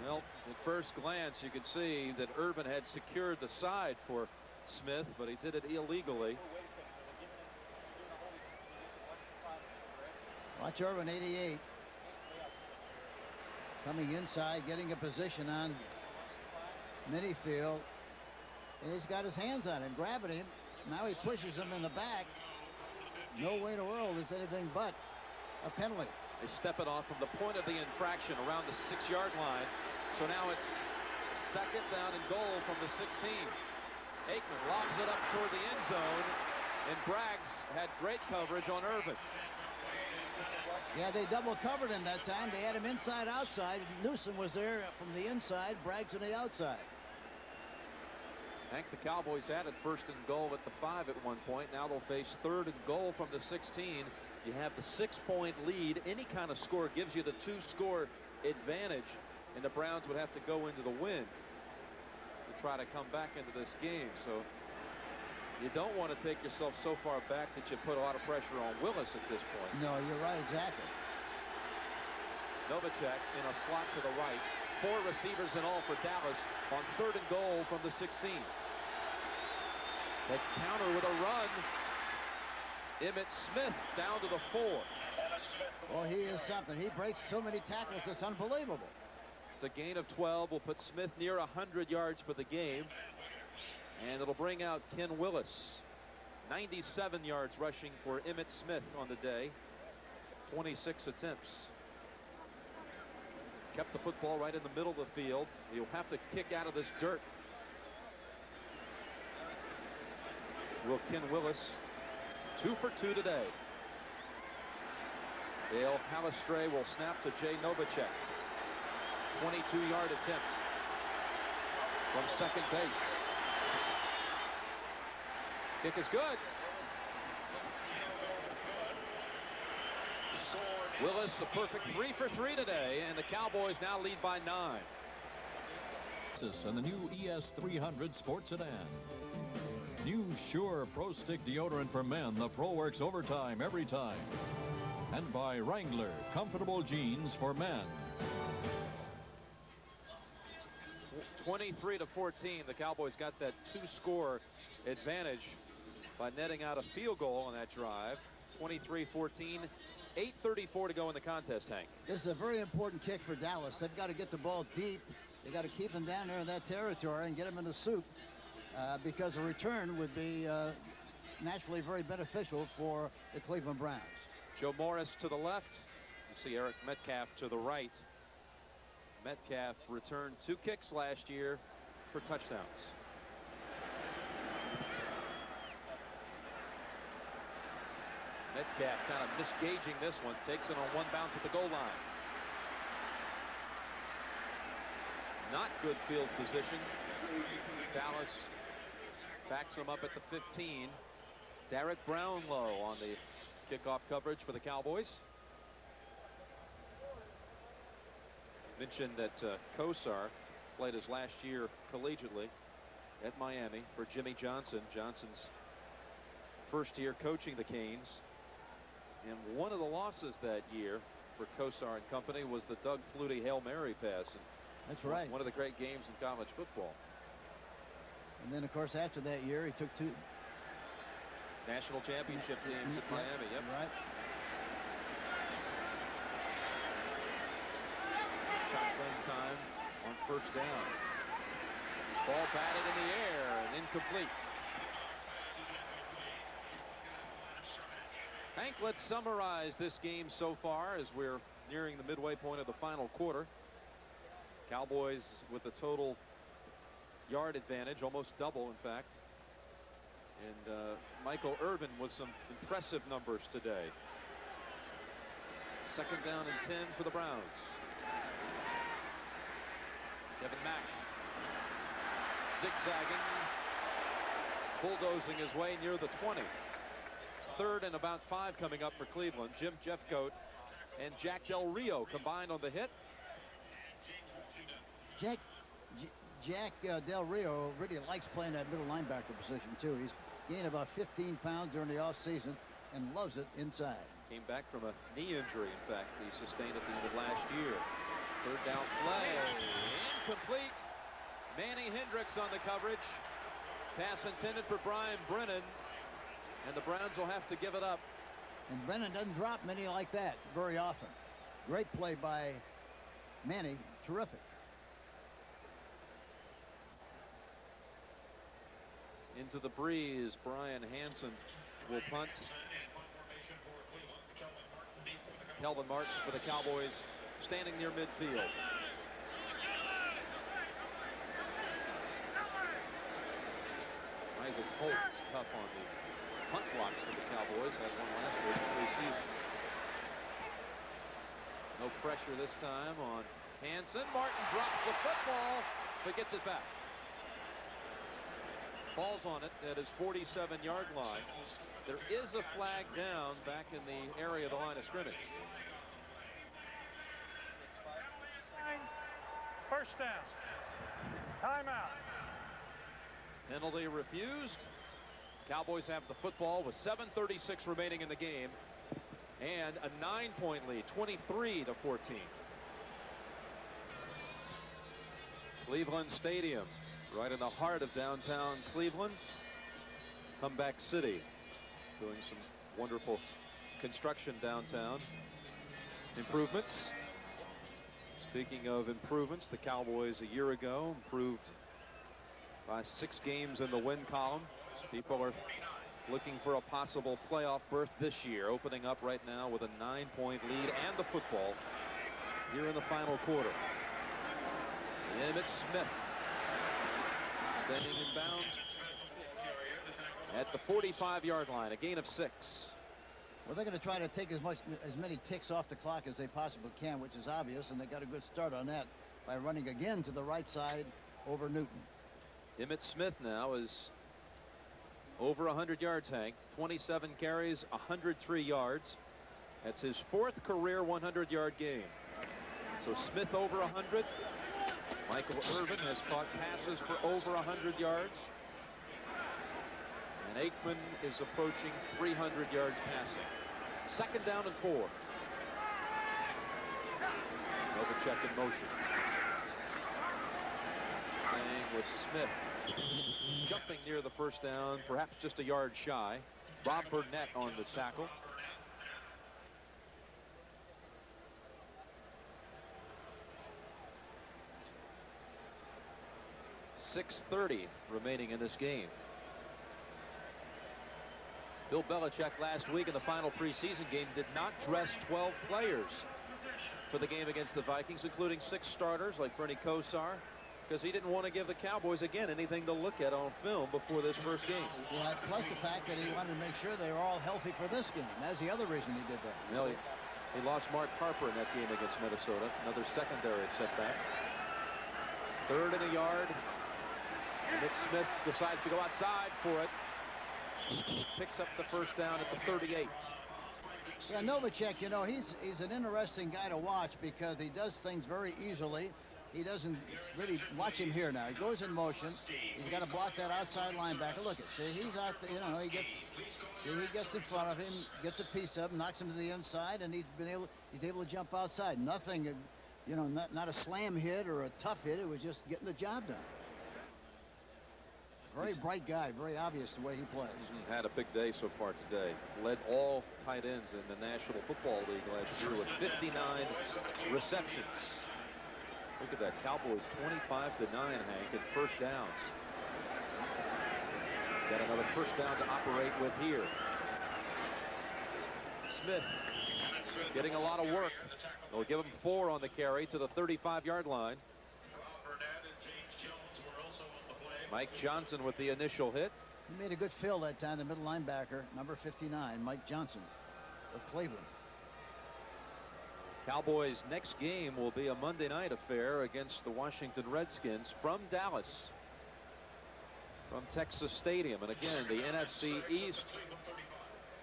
Well, at first glance, you could see that Urban had secured the side for Smith, but he did it illegally. Watch Urban, 88. Coming inside, getting a position on Minifield. And he's got his hands on him, grabbing him. Now he pushes him in the back. No way in the world is anything but a penalty. They step it off from the point of the infraction around the 6-yard line. So now it's second down and goal from the 16. Aikman lobs it up toward the end zone, and Braggs had great coverage on Urban. Yeah, they double covered him that time. They had him inside outside. Newsom was there from the inside, Braggs on the outside. I think the Cowboys had it first and goal at the 5 at one point. Now they'll face third and goal from the 16. You have the 6-point lead. Any kind of score gives you the 2-score advantage, and the Browns would have to go into the win to try to come back into this game. So you don't want to take yourself so far back that you put a lot of pressure on Willis at this point. No, you're right, exactly. Novacek in a slot to the right. 4 receivers in all for Dallas on third and goal from the 16. They counter with a run. Emmitt Smith down to the 4. Oh, he is something. He breaks so many tackles, it's unbelievable. It's a gain of 12. Will put Smith near 100 yards for the game. And it'll bring out Ken Willis. 97 yards rushing for Emmitt Smith on the day. 26 attempts. Kept the football right in the middle of the field. He'll have to kick out of this dirt. Will Ken Willis. 2 for 2 today. Dale Halistray will snap to Jay Novacek. 22-yard attempt from second base. Kick is good. Willis a perfect 3 for 3 today, and the Cowboys now lead by 9. And the new ES300 Sport Sedan. New Sure Pro Stick deodorant for men. The Pro works overtime every time. And by Wrangler, comfortable jeans for men. 23-14. The Cowboys got that 2-score advantage by netting out a field goal on that drive. 23-14. 8:34 to go in the contest, Hank. This is a very important kick for Dallas. They've got to get the ball deep They got to keep him down there in that territory and get him in the soup, because a return would be naturally very beneficial for the Cleveland Browns. Joe Morris to the left. You see Eric Metcalf to the right. Metcalf returned 2 kicks last year for touchdowns. Metcalf kind of misgauging this one. Takes it on 1 bounce at the goal line. Not good field position. Dallas backs him up at the 15. Derek Brownlow on the kickoff coverage for the Cowboys. Mentioned that Kosar played his last year collegiately at Miami for Jimmy Johnson. Johnson's first year coaching the Canes. And one of the losses that year for Kosar and company was the Doug Flutie Hail Mary pass. And that's right. One of the great games in college football. And then, of course, after that year, he took 2 national championship teams at Miami. Yep. Right. Shotgun time on first down. Ball batted in the air and incomplete. Hank, let's summarize this game so far as we're nearing the midway point of the final quarter. Cowboys with a total yard advantage, almost double, in fact. And Michael Irvin with some impressive numbers today. 2nd down and 10 for the Browns. Kevin Mack zigzagging, bulldozing his way near the 20. 3rd and about 5 coming up for Cleveland. Jim Jeffcoat and Jack Del Rio combined on the hit. Jack Del Rio really likes playing that middle linebacker position too. He's gained about 15 pounds during the offseason and loves it inside. Came back from a knee injury, in fact, he sustained at the end of last year. 3rd down play, incomplete. Manny Hendricks on the coverage. Pass intended for Brian Brennan, and the Browns will have to give it up. And Brennan doesn't drop many like that very often. Great play by Manny. Terrific. Into the breeze, Brian Hansen will punt. Kelvin Martin for the Cowboys standing near midfield. Isaac Holt's tough on the punt blocks for the Cowboys. Had one last week in preseason. No pressure this time on Hansen. Martin drops the football, but gets it back. Falls on it at his 47-yard line. There is a flag down back in the area of the line of scrimmage. 1st down. Timeout. Penalty refused. Cowboys have the football with 7:36 remaining in the game and a 9-point lead, 23-14. Cleveland Stadium, right in the heart of downtown Cleveland. Comeback City, doing some wonderful construction downtown. Improvements. Speaking of improvements, the Cowboys a year ago improved by 6 games in the win column. People are looking for a possible playoff berth this year, opening up right now with a 9-point lead and the football here in the final quarter. Emmitt Smith standing in bounds at the 45-yard line, a gain of 6. Well, they're going to try to take as many ticks off the clock as they possibly can, which is obvious, and they got a good start on that by running again to the right side over Newton. Emmitt Smith now is over 100 yards, Hank. 27 carries, 103 yards. That's his 4th career 100-yard game. So Smith over 100. Michael Irvin has caught passes for over 100 yards. And Aikman is approaching 300 yards passing. 2nd down and 4. Novacek in motion. Staying with Smith. Jumping near the 1st down, perhaps just a yard shy. Bob Burnett on the tackle. 6:30 remaining in this game. Bill Belichick last week in the final preseason game did not dress 12 players for the game against the Vikings, including 6 starters like Bernie Kosar, because he didn't want to give the Cowboys again anything to look at on film before this first game. Yeah, plus the fact that he wanted to make sure they were all healthy for this game. That's the other reason he did that. Well, he lost Mark Harper in that game against Minnesota. Another secondary setback. 3rd and a yard. Mitch Smith decides to go outside for it. Picks up the first down at the 38. Yeah, Novacek, you know, he's an interesting guy to watch because he does things very easily. He doesn't really watch him here now. He goes in motion. He's got to block that outside linebacker. Look, see, he's out there. You know, he gets in front of him, gets a piece of him, knocks him to the inside, and he's able to jump outside. Nothing, you know, not a slam hit or a tough hit. It was just getting the job done. Very bright guy, very obvious the way he plays. He had a big day so far today. Led all tight ends in the National Football League last year with 59 receptions. Look at that. Cowboys 25-9, Hank, in first downs. Got another first down to operate with here. Smith getting a lot of work. They'll give him 4 on the carry to the 35-yard line. Mike Johnson with the initial hit. He made a good fill that time, the middle linebacker, number 59, Mike Johnson of Cleveland. Cowboys' next game will be a Monday night affair against the Washington Redskins from Dallas, from Texas Stadium. And again, the NFC East,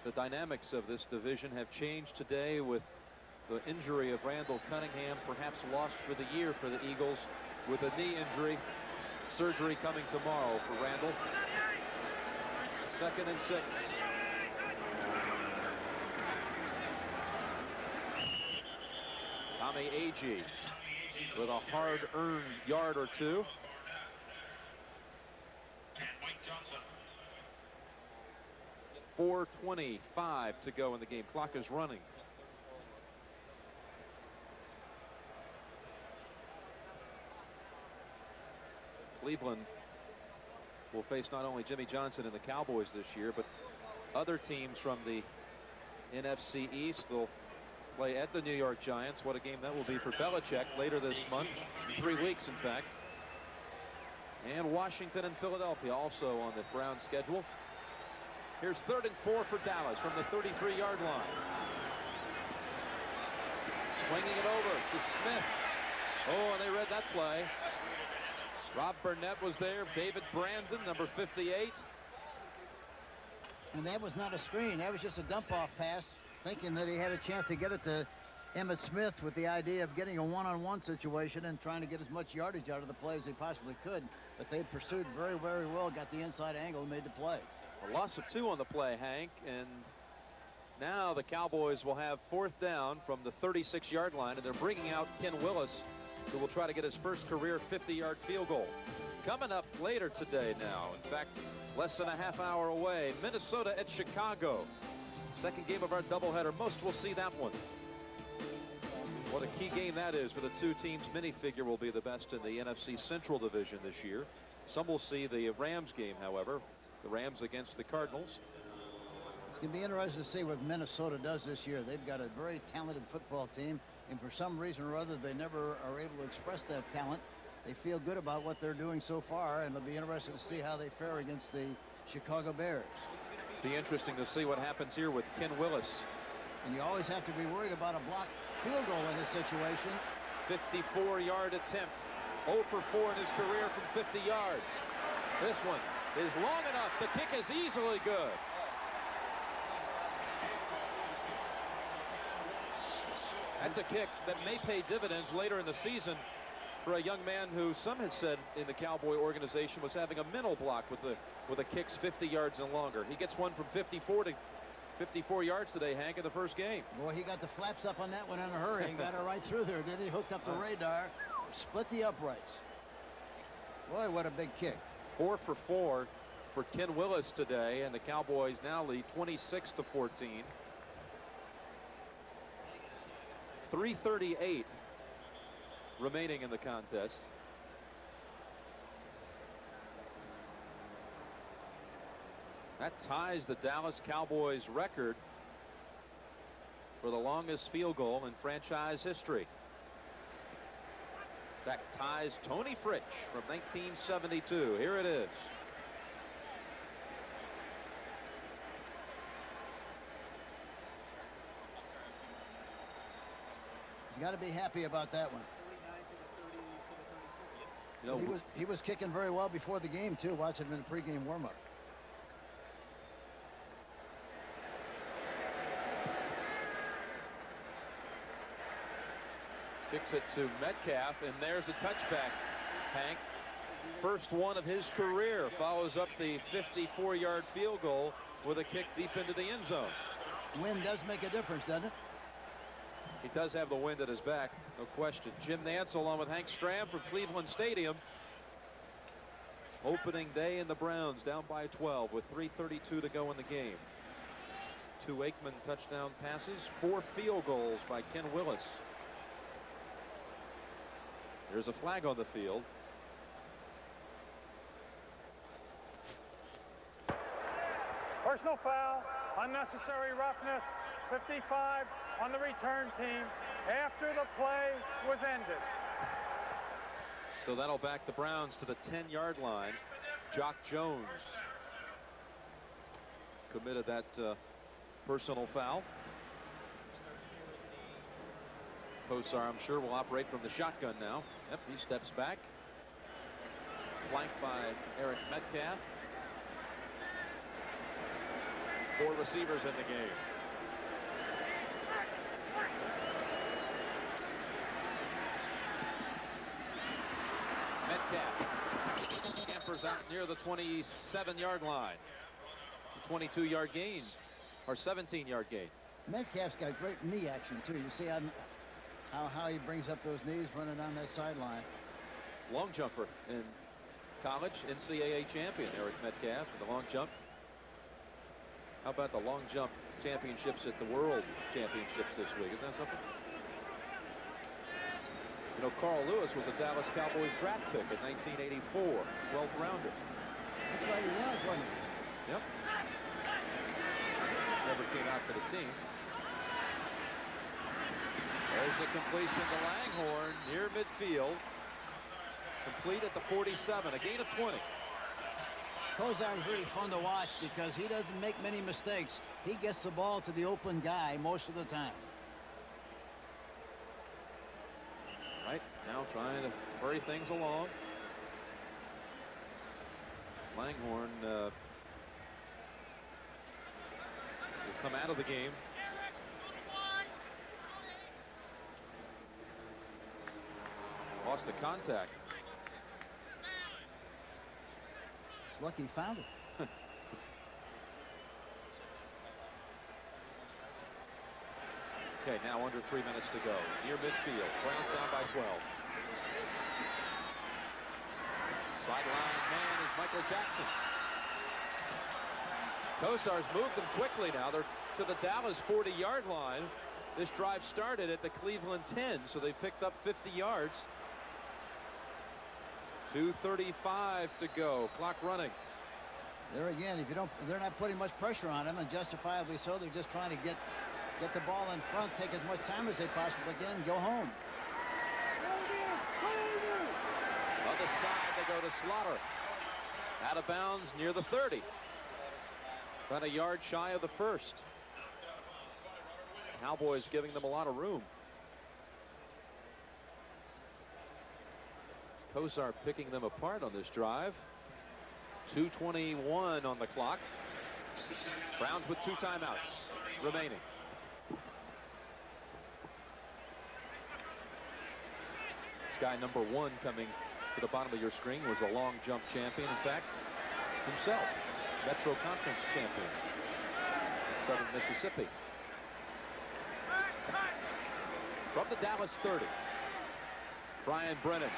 the dynamics of this division have changed today with the injury of Randall Cunningham, perhaps lost for the year for the Eagles with a knee injury. Surgery coming tomorrow for Randall. 2nd and 6. Tommy Agee with a hard-earned yard or 2. 4:25 to go in the game. Clock is running. Cleveland will face not only Jimmy Johnson and the Cowboys this year, but other teams from the NFC East. They'll play at the New York Giants. What a game that will be for Belichick later this month. 3 weeks, in fact. And Washington and Philadelphia also on the Browns schedule. Here's 3rd and 4 for Dallas from the 33-yard line. Swinging it over to Smith. Oh, and they read that play. Rob Burnett was there. David Brandon, number 58. And that was not a screen. That was just a dump-off pass, thinking that he had a chance to get it to Emmitt Smith with the idea of getting a one-on-one situation and trying to get as much yardage out of the play as he possibly could. But they pursued very, very well, got the inside angle, and made the play. A loss of 2 on the play, Hank. And now the Cowboys will have 4th down from the 36-yard line, and they're bringing out Ken Willis, who will try to get his first career 50-yard field goal. Coming up later today now, in fact, less than a half hour away, Minnesota at Chicago. Second game of our doubleheader. Most will see that one. What a key game that is for the 2 teams. Minifigure will be the best in the NFC Central Division this year. Some will see the Rams game, however. The Rams against the Cardinals. It's going to be interesting to see what Minnesota does this year. They've got a very talented football team, and for some reason or other, they never are able to express that talent. They feel good about what they're doing so far, and it'll be interesting to see how they fare against the Chicago Bears. Be interesting to see what happens here with Ken Willis. And you always have to be worried about a blocked field goal in this situation. 54-yard attempt. 0 for 4 in his career from 50 yards. This one is long enough. The kick is easily good. That's a kick that may pay dividends later in the season for a young man who some had said in the Cowboy organization was having a mental block with the kicks 50 yards and longer. He gets one from 54 to 54 yards today, Hank, in the first game. Boy, he got the flaps up on that one in a hurry and got it right through there. Then he hooked up the radar, split the uprights. Boy, what a big kick. 4 for 4 for Ken Willis today, and the Cowboys now lead 26-14. 3:38 remaining in the contest. That ties the Dallas Cowboys record for the longest field goal in franchise history. That ties Tony Fritsch from 1972. Here it is. He's got to be happy about that one. You know, he was kicking very well before the game too. Watching him in the pregame warm-up. Kicks it to Metcalf, and there's a touchback, Hank. First one of his career. Follows up the 54-yard field goal with a kick deep into the end zone. Wind does make a difference, doesn't it? He does have the wind at his back, no question. Jim Nantz along with Hank Stram from Cleveland Stadium. Opening day in the Browns down by 12 with 3:32 to go in the game. 2 Aikman touchdown passes, 4 field goals by Ken Willis. There's a flag on the field. Personal foul, unnecessary roughness, 55 on the return team after the play was ended. So that'll back the Browns to the 10-yard line. Jock Jones committed that personal foul. Kosar, I'm sure, will operate from the shotgun now. Yep, he steps back. Flanked by Eric Metcalf. 4 receivers in the game. Metcalf scampers out near the 27-yard line. It's a 22-yard gain, or 17-yard gain. Metcalf's got great knee action too. You see how he brings up those knees running down that sideline. Long jumper in college, NCAA champion Eric Metcalf in the long jump. How about the long jump championships at the World Championships this week? Isn't that something? You know, Carl Lewis was a Dallas Cowboys draft pick in 1984, 12th rounder. That's right, he was, wasn't he? Yep. Never came out for the team. There's a completion to Langhorne near midfield. Complete at the 47, a gain of 20. Kosar is really fun to watch because he doesn't make many mistakes. He gets the ball to the open guy most of the time. Right now trying to hurry things along. Langhorne will come out of the game. Lost a contact. It's lucky he found it. Okay, now under 3 minutes to go. Near midfield. Browns down by 12. Sideline man is Michael Jackson. Kosar's moved them quickly now. They're to the Dallas 40-yard line. This drive started at the Cleveland 10, so they picked up 50 yards. 2:35 to go. Clock running. There again, if you don't, they're not putting much pressure on him, and justifiably so. They're just trying to get the ball in front, take as much time as they possibly can, and go home. Other side, they go to Slaughter. Out of bounds near the 30. About a yard shy of the first. Cowboys giving them a lot of room. Kosar picking them apart on this drive. 2:21 on the clock. Browns with 2 timeouts remaining. This guy number 1 coming to the bottom of your screen was a long jump champion. In fact, himself, Metro Conference champion in Southern Mississippi. From the Dallas 30, Brian Brennan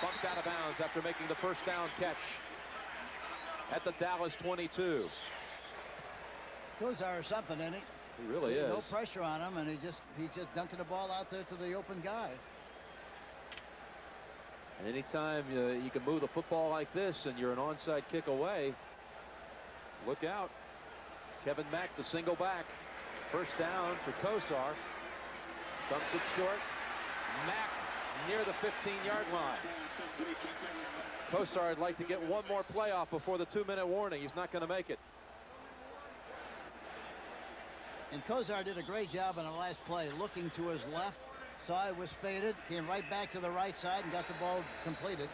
bumped out of bounds after making the first down catch at the Dallas 22. Kosar is something, isn't he? He really is. No pressure on him, and he's just dunking the ball out there to the open guy. And anytime you can move the football like this and you're an onside kick away, Look out. Kevin Mack, the single back. First down for Kosar. Dumps it short. Mack near the 15-yard line. Kosar would like to get one more play off before the 2-minute warning. He's not going to make it. And Kosar did a great job on the last play, looking to his left, saw it was faded, came right back to the right side and got the ball completed.